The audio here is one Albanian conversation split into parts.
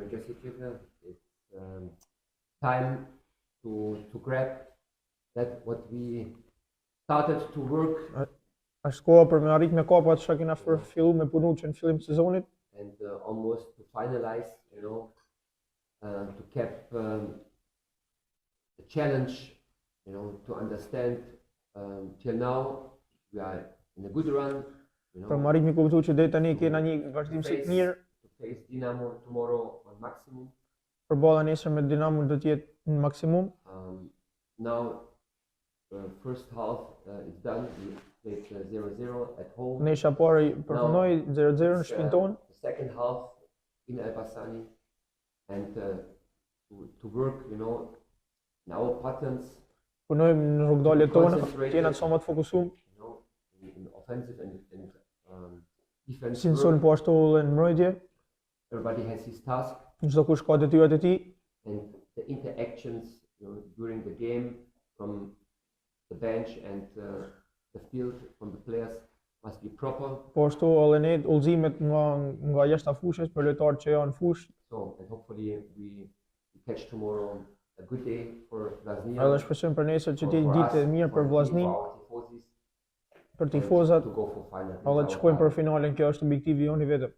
executive. It's time to grab that what we started to work. Është koha për me arrit me kapat që kena fillu me punu që në fillim të sezonit. And almost to finalize, to keep the challenge, to understand till now we are in a good run. Për më arrit me kuptu që deri tani kena një vazhdim si të mirë. To face Dinamo tomorrow on maximum. Përballa nesër me Dinamo do të jetë në maksimum. Now the first half is done. We played 0-0 at home. Nesha parë përfundoi 0-0 në shtëpinë tonë. The second half in Elbasani and to work, in our patterns. Punojmë në rrugdaljet tona, të jena sa më të fokusuar. In offensive and defense. Si nëson po ashtu edhe në mbrojtje. Everybody has his task. Çdo kush ka detyrat e tij. And the interactions during the game from the bench and the field from the players must be proper. Po ashtu edhe ne udhëzimet nga jashta fushës për lojtarët që janë në fushë. So and hopefully we catch tomorrow a good day for Vllaznia. Edhe shpresojmë për nesër që të jetë ditë e mirë për Vllaznin. Për tifozat, edhe të shkojmë për finalen, kjo është objektivi jonë i vetëm.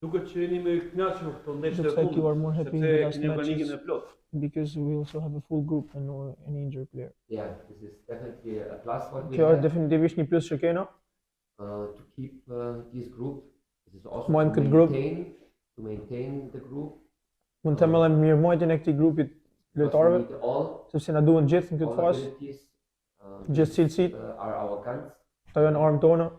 Duket që jeni më kënaqur këto ndeshje Looks like you are more happy in the last matches e plot. because we also have a full group and no any injured player. Yeah, this is definitely a plus what we Kjo është have. definitivisht një plus që kena. To keep this group. This is also Mojmë to këtë grup. maintain the group. Mund të them edhe mirëmojtjen e këtij grupit lojtarëve, Because we need all sepse na duhen gjithë në këtë fazë, abilities. gjithë cilësitë, Are our guns. këto janë armë tona,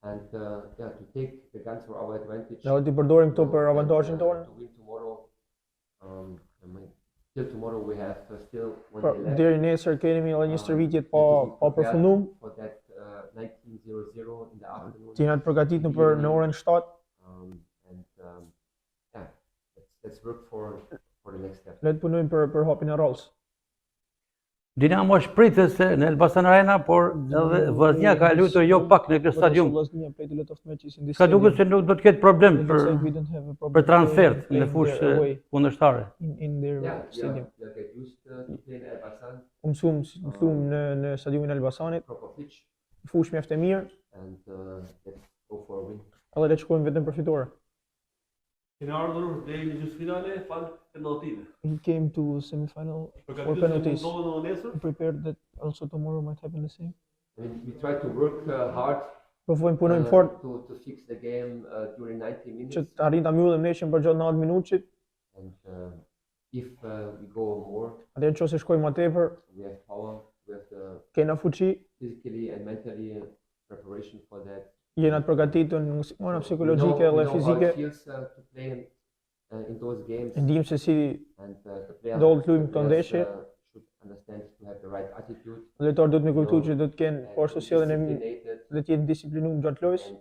And to take the guns for our advantage. dhe të përdorim këto për avantazhin tonë. To win tomorrow. Till tomorrow we have still one Pra, day left. deri nesër kemi edhe një stërvitje pa përfunduar. For that 19:00 in the afternoon. Të jena të përgatitur për në orën 7. Yeah, let's work for the next step. Le të punojmë për hapjen e rrallës. Dinamo është pritës në Elbasan Arena, por edhe Vllaznia ka luajtur jo pak në këtë stadium. Ka duket se nuk do të ketë problem për transfert në fushë kundërshtare. Yeah, they'll get used to playing Elbasan. Mësuam në stadiumin e Elbasanit, Proper pitch, fushë mjaft e mirë, and let's go for a win. edhe le të shkojmë vetëm për fitore. Keni ardhur deri në gjysmëfinale fal penaltive. He came to semi-final for Përgatitur penalties. se mundohen edhe nesër. Prepared that also tomorrow might happen the same. I mean, we try to work hard Provojmë punojmë fort to fix the game during 90 minutes. që të arrim ta mbyllim neshin për gjatë 90 minutit. And if we go more, Atëherë nëse shkojmë më tepër, we have power, we have the kena fuqi, physically and mentally preparation for that. jena të përgatitur në mësimona psikologjike We dhe know how fizike. it feels to play in those games. E dim se si And the players, do të luajmë këto ndeshje. should understand to have the right attitude. lojtarët duhet me kuptuar që do të kenë and po ashtu sjelljen e mirë disciplinated, dhe të jenë disiplinuar gjatë lojës. and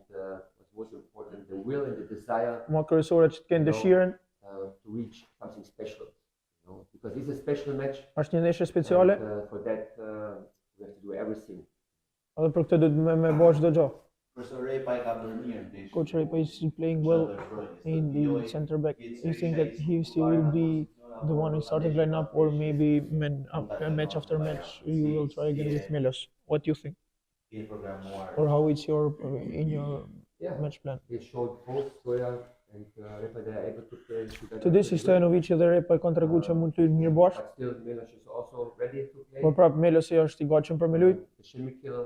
what's most important, the will and the desire Më kryesore që të kenë dëshirën, to reach something special. Because it's a special match. është një ndeshje speciale, And, for that, we have to do everything. edhe për këtë do të me bëj çdo gjë. Professor Repa ka bërë mirë. Coach Repa is playing well in the center back. You think that he still will be the one in starting lineup, or maybe match after match you will try again with Milos? What do you think? Or how it's in your Yeah, match plan? they showed both Soja and Repa, they are able to play together. Të disi Stojanovic dhe Repa i kanë treguar që mund të luajnë mirë bashkë, But still, Milos is also ready to play. por prapë Milosi është i gatshëm për me luajt. The Shimikil,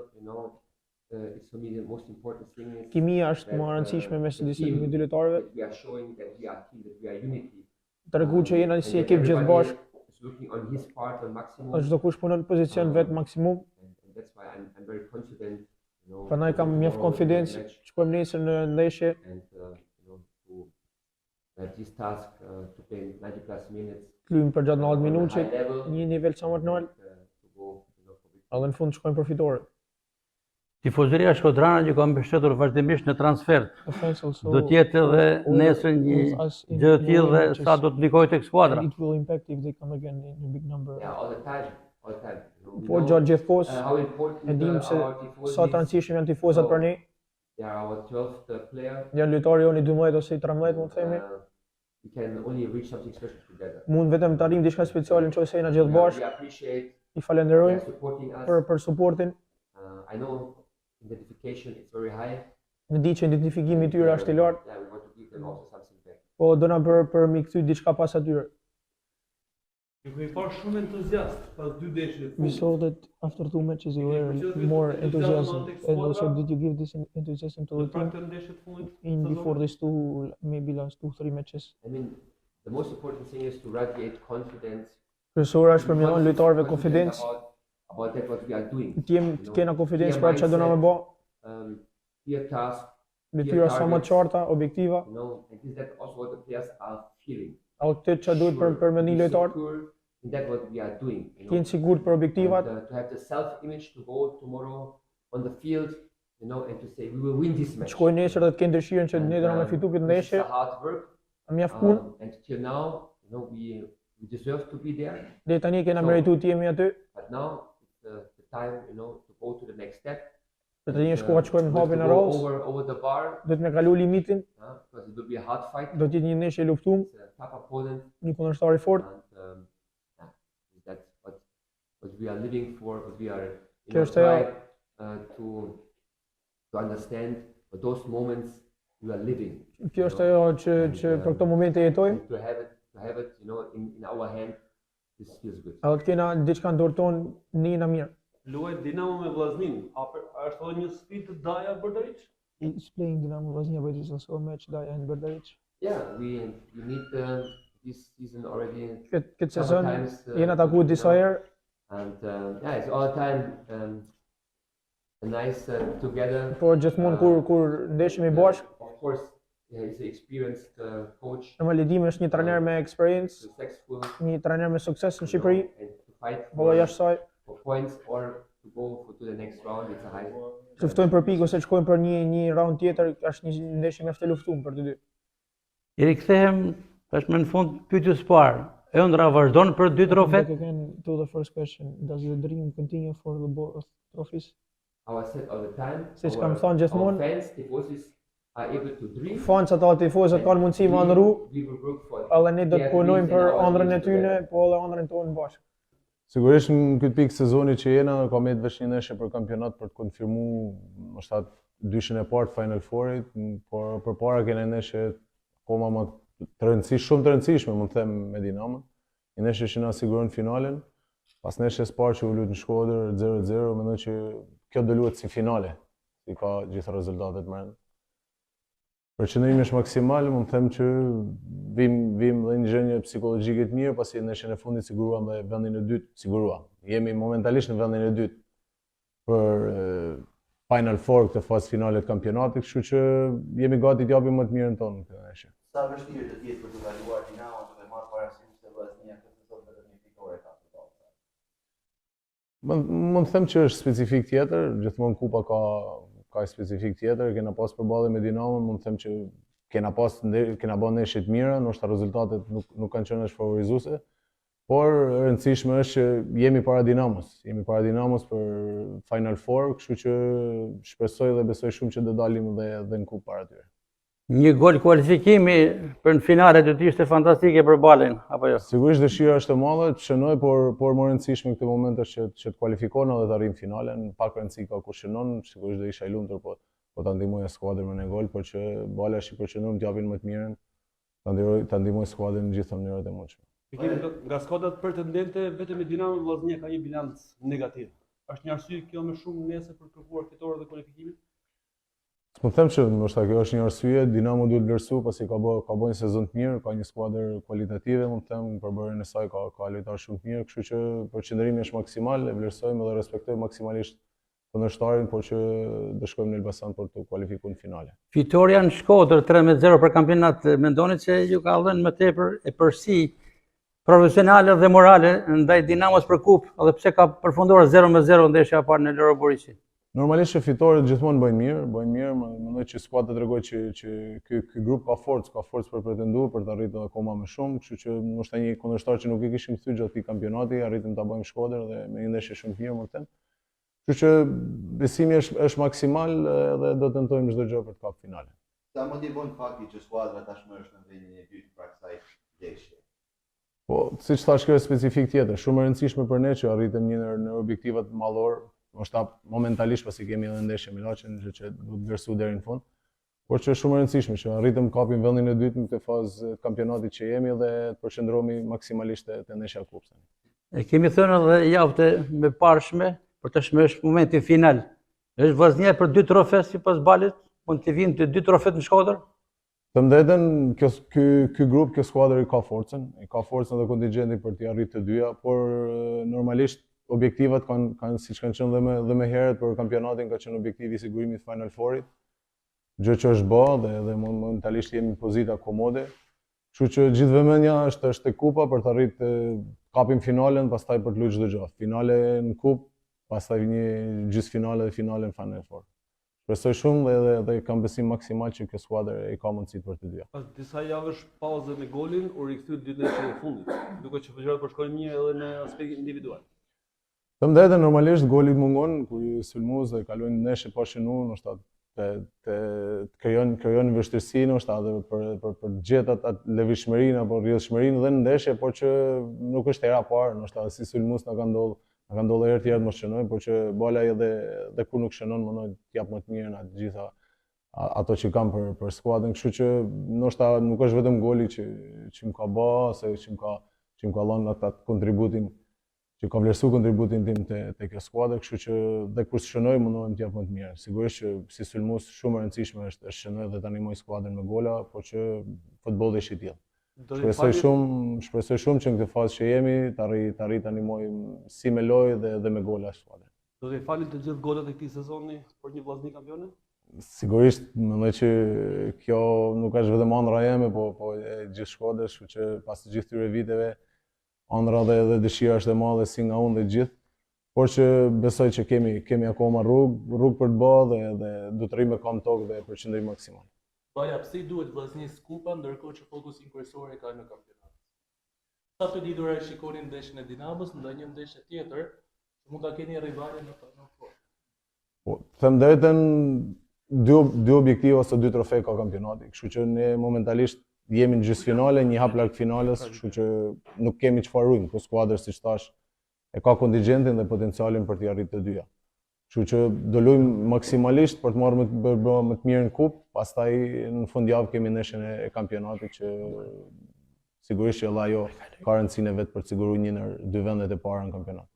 it's for me the most important thing is Kimia është më e rëndësishme mes disa dy lojtarëve. that we are showing that we are team, that we are unity. Tregu që jena si And ekip gjithë everybody bashkë, is looking on his part on maximum. dhe çdo kush punon në pozicion vet maksimum. And that's why I'm very confident. Prandaj kam mjaft konfidencë që shkojmë nesër në ndeshje And to have this task to play 90 plus minutes. të luajmë për gjatë 90 minutit, High level, një nivel sa më të lartë, to go, for edhe në fund shkojmë për fitore. Tifozëria shkodrana që ka mbështetur vazhdimisht në transfert, The fans also do të jetë edhe nesër një gjë të tillë dhe sa do të ndikojë tek skuadra. It will impact if they come again in a big number. Yeah, all the time. We Po know, gjatë gjithkohës how important e dim se our tifosi sa të rëndësishëm janë tifozat për ne. They are our 12th player. Janë lojtarë jonë i 12 ose i 13 mund të themi. we can only reach something special together. Mund vetëm të arrijmë diçka speciale nëse jena gjithë We bashkë. appreciate I falenderojmë supporting us. për suportin. I know identification is very high. Në di që identifikimi i tyre është i lartë, Yeah, we want to give them also something back. po dona për mi kthy diçka pas atyre. Ju kemi parë shumë entuziast pas 2 ndeshjeve. We saw that after 2 matches you were more enthusiastic, and also did you give this enthusiasm to the Në team këtë ndeshje të fundit in before these maybe last 2-3 matches? I mean, the most important thing is to radiate confidence. Kryesora është për me dhënë lojtarëve Confident konfidencë, about that what we are doing. të kena konfidencë për çfarë do na më bë, Clear task, detyra sa më të qarta, objektiva, you know, and is that also what the players are feeling. apo këtë çfarë duhet për me një Be lojtar, secure in that what we are doing. të jenë sigurt për objektivat, And, to have the self-image to go tomorrow on the field, you know, and to say we will win this të match. shkojnë nesër dhe të kenë dëshirën që ne do na më fitu këtë This is ndeshje, the hard work. mjaft punë, And till now, you know, we deserve to be there. deri tani kena merituar të jemi aty, But now it's the time, you know, to go to the next step. për tani është koha të shkojmë në hapin e To go rrallës, over the bar, do të me kalu limitin, because it will be a hard fight. do të jetë një ndeshje luftuar, It's a tough opponent, një kundërshtar i fortë. and yeah, that's what we are living for. What we are, you Kjo know, është ajo. trying to understand for those moments we are living. Kjo është ajo që për këto momente jetojmë, And to have it, you know, in our hand, this feels good. edhe të kena diçka në dorë tonë një na mirë. luajt Dinamo me Vllaznin. A është edhe një sfidë të Daja Berdariç? It's playing Dinamo Vllaznia, but it's also a match Daja and Berdariç. Yeah, we meet this season already Këtë several sezon times. jena takuar disa herë, And yeah, it's all the time a nice together. por gjithmonë kur ndeshemi bashkë, Of course, yeah, he's an experienced coach, normalisht Dimi është një trajner me experience, successful, një trajner me sukses në you know, Shqipëri, and to fight bolla jashtë saj. for points or to go to the next round. It's a high. Të ftojmë për pikë ose të shkojmë për një round tjetër, është një ndeshje mjaft e luftuar për të dy. I rikthehem tashmë në fund pyetjes së parë. Ëndra vazhdon për 2 trofet? Back again to the first question, does the dream continue for the both trophies? I said all the time. Siç kam thënë gjithmonë, fans, tifosis are able to dream. fansat ato tifozët kanë mundësi me ndru, We will work for it. edhe ne do të their punojmë dreams për and our ëndrrën e dreams tyre, together. po edhe ëndrrën tonë bashkë. Sigurisht në këtë pikë sezoni që jena, ka me të vesh një ndeshje për kampionat për të konfirmu është atë dyshën e partë Final Fourit, por përpara kena një ndeshje akoma më të rëndësishme, shumë të rëndësishme, mund të them me Dinamo. Një ndeshje që na siguron finalen, pas ndeshjes parë që u lut në Shkodër 0-0, mendoj që kjo do luhet si finale, si ka gjitha rezultatet më rëndë. Përqendrimi është maksimal, mund të them që vim dhe një gjendje psikologjike të mirë, pasi ndeshjen e fundit siguruam dhe vendin e dytë, siguruam. Jemi momentalisht në vendin e dytë për Final Four këtë fazë finale të kampionatit, kështu që jemi gati të japim më të mirën tonë në këtë ndeshje. Sa vështirë të jetë për të kaluar Dinamo duke marrë parasysh se Vllaznia këtë sezon vetëm një fitore ka të dhënë. Mund të them që është specifik tjetër, gjithmonë kupa ka specifik tjetër, kena pas përballje me Dinamo, mund të them që kena bën ndeshje të mira, ndoshta rezultatet nuk kanë qenë as favorizuese, por e rëndësishme është që jemi para Dinamos për Final Four, kështu që shpresoj dhe besoj shumë që do dalim dhe në kupë para tyre. Një gol kualifikimi për në finale do të ishte fantastike për Balin, apo jo? Sigurisht dëshira është e madhe, të shënoj, por më rëndësishme në këtë moment është që të kualifikohen dhe të arrijmë finalen. Pak rëndësi ka kur shënon, sigurisht do isha i lumtur, po ta ndihmoja skuadrën me një gol, por që Bala është i përqendruar të japin më të mirën, ta ndihmoj skuadrën në gjitha mënyrat e mundshme. Nga skuadrat pretendente, vetëm i Dinamo Vllaznia ka një bilanc negativ. Është një arsye kjo më shumë nesër për të kërkuar fitoren dhe kualifikimin? S'më them që ndoshta kjo është një arsye, Dinamo duhet vlerësu pasi ka bërë një sezon të mirë, ka një skuadër kualitative, më them, përbërjen e saj ka lojtarë shumë të mirë, kështu që përqendrimi është maksimal, e vlerësojmë dhe respektojmë maksimalisht kundërshtarin, por që do shkojmë në Elbasan për të kualifikuar në finale. Fitoria në Shkodër 3-0 për kampionat, mendoni se ju ka dhënë më tepër e përsi profesionale dhe morale ndaj Dinamos për kupë, edhe pse ka përfunduar 0-0 ndeshja e parë në Loro Borisi? Normalisht që fitoret gjithmonë bëjnë mirë, mendoj që skuadra tregoi që ky grup ka forcë për pretenduar për të arritur akoma më shumë, kështu që ndoshta një kundërshtar që nuk e kishim kthy gjatë këtij kampionati, arritëm ta bëjmë Shkodër dhe me një ndeshje shumë të mirë, më them. Kështu që besimi është maksimal dhe do tentojmë çdo gjë për të kapur finalen. Sa motivon fakti që skuadra tashmë është në vendin e dytë pra kësaj ndeshje? Po, siç thash, kjo është specifik tjetër, shumë e rëndësishme për ne që arritëm një në objektivat mallor, ndoshta momentalisht pasi kemi edhe ndeshje me Laçin që duhet vlerësuar deri në fund. Por që është shumë e rëndësishme që arritëm kapim vendin e dytë në këtë fazë të kampionatit që jemi dhe të përqendrohemi maksimalisht te ndeshja e kupës. E kemi thënë edhe javët me parshme, për tashmë është momenti final. Është Vllaznia për 2 trofe sipas balit, mund të vinë të 2 trofet në Shkodër. Të mbetën, ky grup, kjo skuadër i ka forcën dhe kontingjentin për t'i arritë të dyja, por normalisht objektivat kanë siç kanë qenë dhe më herët për kampionatin, ka qenë objektivi i sigurimit Final Fourit. Gjë që është bë dhe momentalisht jemi në pozita komode. Kështu që gjithë vëmendja është te kupa për të arritë kapim finalen, pastaj për të luajtur çdo gjë. Finale në kupë, pastaj një gjysmëfinale dhe finale në Final Four. Shpresoj shumë dhe kam besim maksimal që kjo skuadër i ka mundësitë për të dyja. Pas disa javësh pauze me golin, u rikthy 2 ndeshje e fundit, duke që gjërat po shkojnë mirë edhe në aspekt individual. Të mbetën normalisht goli mungon kur i sulmues dhe kalojnë ndeshje pa shënuar, ndoshta të krijon vështirësi ndoshta edhe për gjetë atë lëvizshmërinë apo rrjedhshmërinë dhe në ndeshje, por që nuk është hera e parë, ndoshta si sulmues na ka ndodhur herë tjetër mos shënojmë, por që bala edhe kur nuk shënon mundoj të jap më të mirën atë gjitha ato që kam për skuadrën, kështu që ndoshta nuk është vetëm goli që më ka bë ose që më ka dhënë atë kontributin që ka vlerësuar kontributin tim te kjo skuadër, kështu që dhe kur shënoj mundohem të jap më të mirën. Sigurisht që si sulmues shumë e rëndësishme është shënoj dhe ta animoj skuadrën me gola, por që futbolli është i tillë. Shpresoj shumë që në këtë fazë që jemi të arrit të animojmë si me lojë dhe me gola skuadrën. Do të falin të gjithë golat e këtij sezoni për një Vllaznia kampione? Sigurisht, mendoj që kjo nuk është vetëm ëndra jeme, po e gjithë Shkodrës, kështu që pas të gjithë këtyre viteve ëndra dhe dëshira është e madhe si nga unë dhe gjithë, por që besoj që kemi akoma rrugë për të bërë dhe do të rrim me kam tokë dhe përqendrim maksimal. Baja, pse i duhet Vllaznisë skupa ndërkohë që fokusin kryesor e ka në kampionat? Sa të lidhur e shikonin ndeshjen e Dinamos, ndonjë ndeshje tjetër që mund ta keni rivalin në Final Four? Po, them drejtën, dy objektiva ose 2 trofe ka kampionati, kështu që ne momentalisht jemi në gjysmëfinale, një hap larg finales, kështu që nuk kemi çfarë ruajmë, kjo skuadër siç thash e ka kontingjentin dhe potencialin për t'i arritur të dyja. Kështu që do luajmë maksimalisht për të marrë më të mirën kupë, pastaj në fundjavë kemi ndeshjen e kampionatit që sigurisht që edhe ajo ka rëndësinë e vet për të siguruar një ndër 2 vendet e para në kampionat.